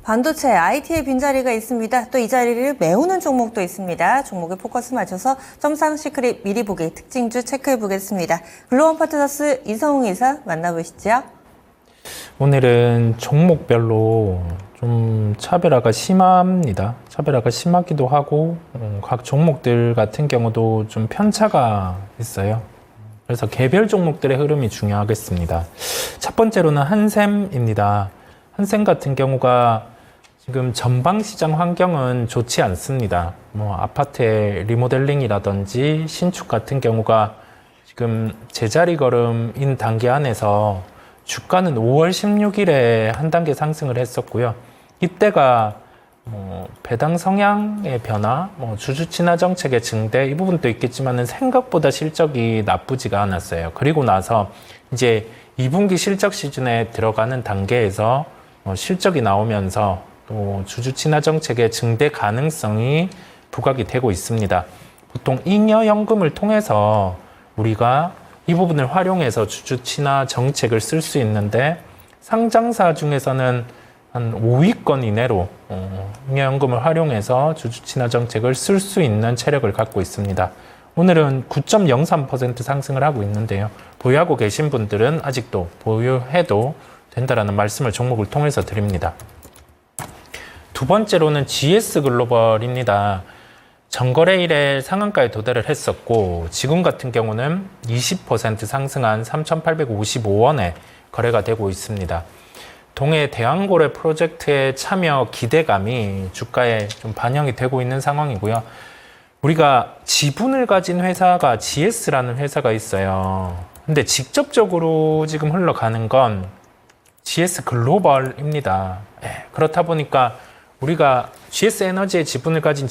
반도체, IT의 빈자리가 있습니다. 또 이 자리를 메우는 종목도 있습니다. 종목에 포커스 맞춰서 점상 시크릿 미리 보기 특징주 체크해 보겠습니다. 글로벌 파트너스 이성웅 이사 만나보시죠. 오늘은 종목별로 좀 차별화가 심합니다. 차별화가 심하기도 하고 각 종목들 같은 경우도 좀 편차가 있어요. 그래서 개별 종목들의 흐름이 중요하겠습니다. 첫 번째로는 한샘입니다. 한샘 같은 경우가 지금 전방 시장 환경은 좋지 않습니다. 아파트의 리모델링이라든지 신축 같은 경우가 지금 제자리 걸음인 단계 안에서 주가는 5월 16일에 한 단계 상승을 했었고요. 이때가 배당 성향의 변화, 주주 친화 정책의 증대 이 부분도 있겠지만은 생각보다 실적이 나쁘지가 않았어요. 그리고 나서 이제 2분기 실적 시즌에 들어가는 단계에서 실적이 나오면서 또 주주 친화 정책의 증대 가능성이 부각이 되고 있습니다. 보통 잉여연금을 통해서 우리가 이 부분을 활용해서 주주 친화 정책을 쓸 수 있는데 상장사 중에서는 한 5위권 이내로 잉여연금을 활용해서 주주 친화 정책을 쓸 수 있는 체력을 갖고 있습니다. 오늘은 9.03% 상승을 하고 있는데요. 보유하고 계신 분들은 아직도 보유해도 된다라는 말씀을 종목을 통해서 드립니다. 두 번째로는 GS글로벌입니다. 전거래일에 상한가에 도달을 했었고 지금 같은 경우는 20% 상승한 3,855원에 거래가 되고 있습니다. 동해 대왕고래 프로젝트의 참여 기대감이 주가에 좀 반영이 되고 있는 상황이고요. 우리가 지분을 가진 회사가 GS라는 회사가 있어요. 근데 직접적으로 지금 흘러가는 건 GS글로벌입니다. 그렇다 보니까 우리가 GS에너지의 지분을 가진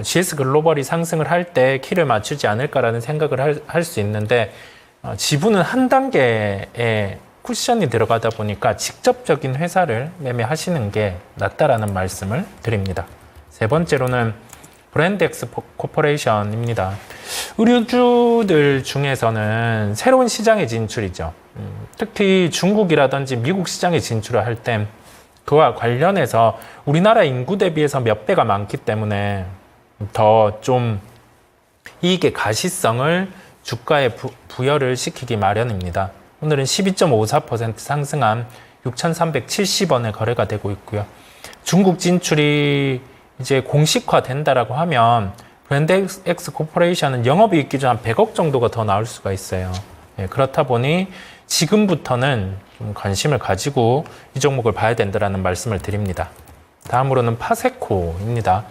GS글로벌이 상승을 할 때 키를 맞추지 않을까라는 생각을 할 수 있는데 지분은 한 단계의 쿠션이 들어가다 보니까 직접적인 회사를 매매하시는 게 낫다라는 말씀을 드립니다. 세 번째로는 브랜드엑스 코퍼레이션입니다. 의류주들 중에서는 새로운 시장에 진출이죠. 특히 중국이라든지 미국 시장에 진출을 할 때 그와 관련해서 우리나라 인구 대비해서 몇 배가 많기 때문에 더 좀 이익의 가시성을 주가에 부여를 시키기 마련입니다. 오늘은 12.54% 상승한 6,370원에 거래가 되고 있고요. 중국 진출이 이제 공식화된다라고 하면 브랜드엑스 코퍼레이션은 영업이익 기준 한 100억 정도가 더 나올 수가 있어요. 그렇다 보니 지금부터는 좀 관심을 가지고 이 종목을 봐야 된다는 말씀을 드립니다. 다음으로는 파세코입니다.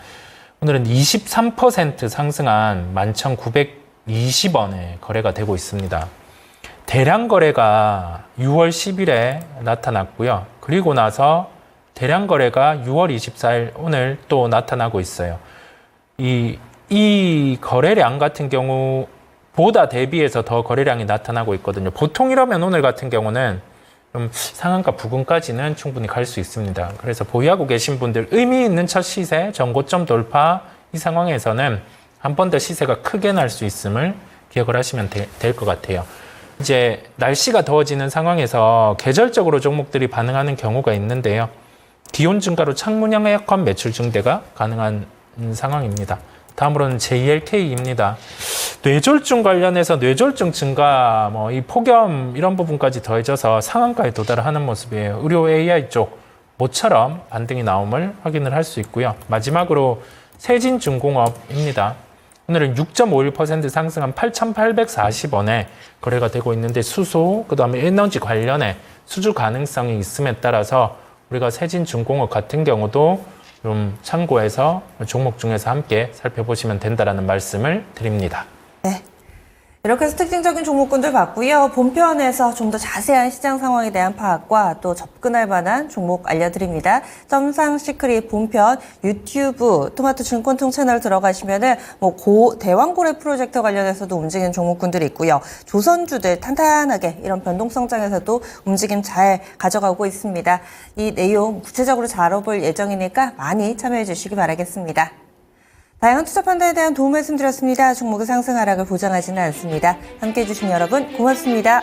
오늘은 23% 상승한 11,920원에 거래가 되고 있습니다. 대량 거래가 6월 10일에 나타났고요. 그리고 나서 대량 거래가 6월 24일 오늘 또 나타나고 있어요. 이 거래량 같은 경우 보다 대비해서 더 거래량이 나타나고 있거든요. 보통이라면 오늘 같은 경우는 좀 상한가 부근까지는 충분히 갈 수 있습니다. 그래서 보유하고 계신 분들 의미 있는 첫 시세, 전고점 돌파 이 상황에서는 한 번 더 시세가 크게 날 수 있음을 기억을 하시면 될 것 같아요. 이제 날씨가 더워지는 상황에서 계절적으로 종목들이 반응하는 경우가 있는데요. 기온 증가로 창문형 에어컨 매출 증대가 가능한 상황입니다. 다음으로는 JLK입니다. 뇌졸중 관련해서 뇌졸중 증가, 이 폭염 이런 부분까지 더해져서 상한가에 도달하는 모습이에요. 의료 AI 쪽 모처럼 반등이 나옴을 확인을 할 수 있고요. 마지막으로 세진중공업입니다. 오늘은 6.51% 상승한 8,840원에 거래가 되고 있는데 수소, 그 다음에 에너지 관련해 수주 가능성이 있음에 따라서 우리가 세진중공업 같은 경우도 좀 참고해서 종목 중에서 함께 살펴보시면 된다는 말씀을 드립니다. 네. 이렇게 해서 특징적인 종목군들 봤고요. 본편에서 좀 더 자세한 시장 상황에 대한 파악과 또 접근할 만한 종목 알려드립니다. 점상 시크릿 본편 유튜브 토마토 증권통 채널 들어가시면은 대왕고래 프로젝트 관련해서도 움직이는 종목군들이 있고요. 조선주들 탄탄하게 이런 변동성장에서도 움직임 잘 가져가고 있습니다. 이 내용 구체적으로 잘 알아볼 예정이니까 많이 참여해 주시기 바라겠습니다. 다양한 투자 판단에 대한 도움 말씀드렸습니다. 종목의 상승 하락을 보장하지는 않습니다. 함께해 주신 여러분 고맙습니다.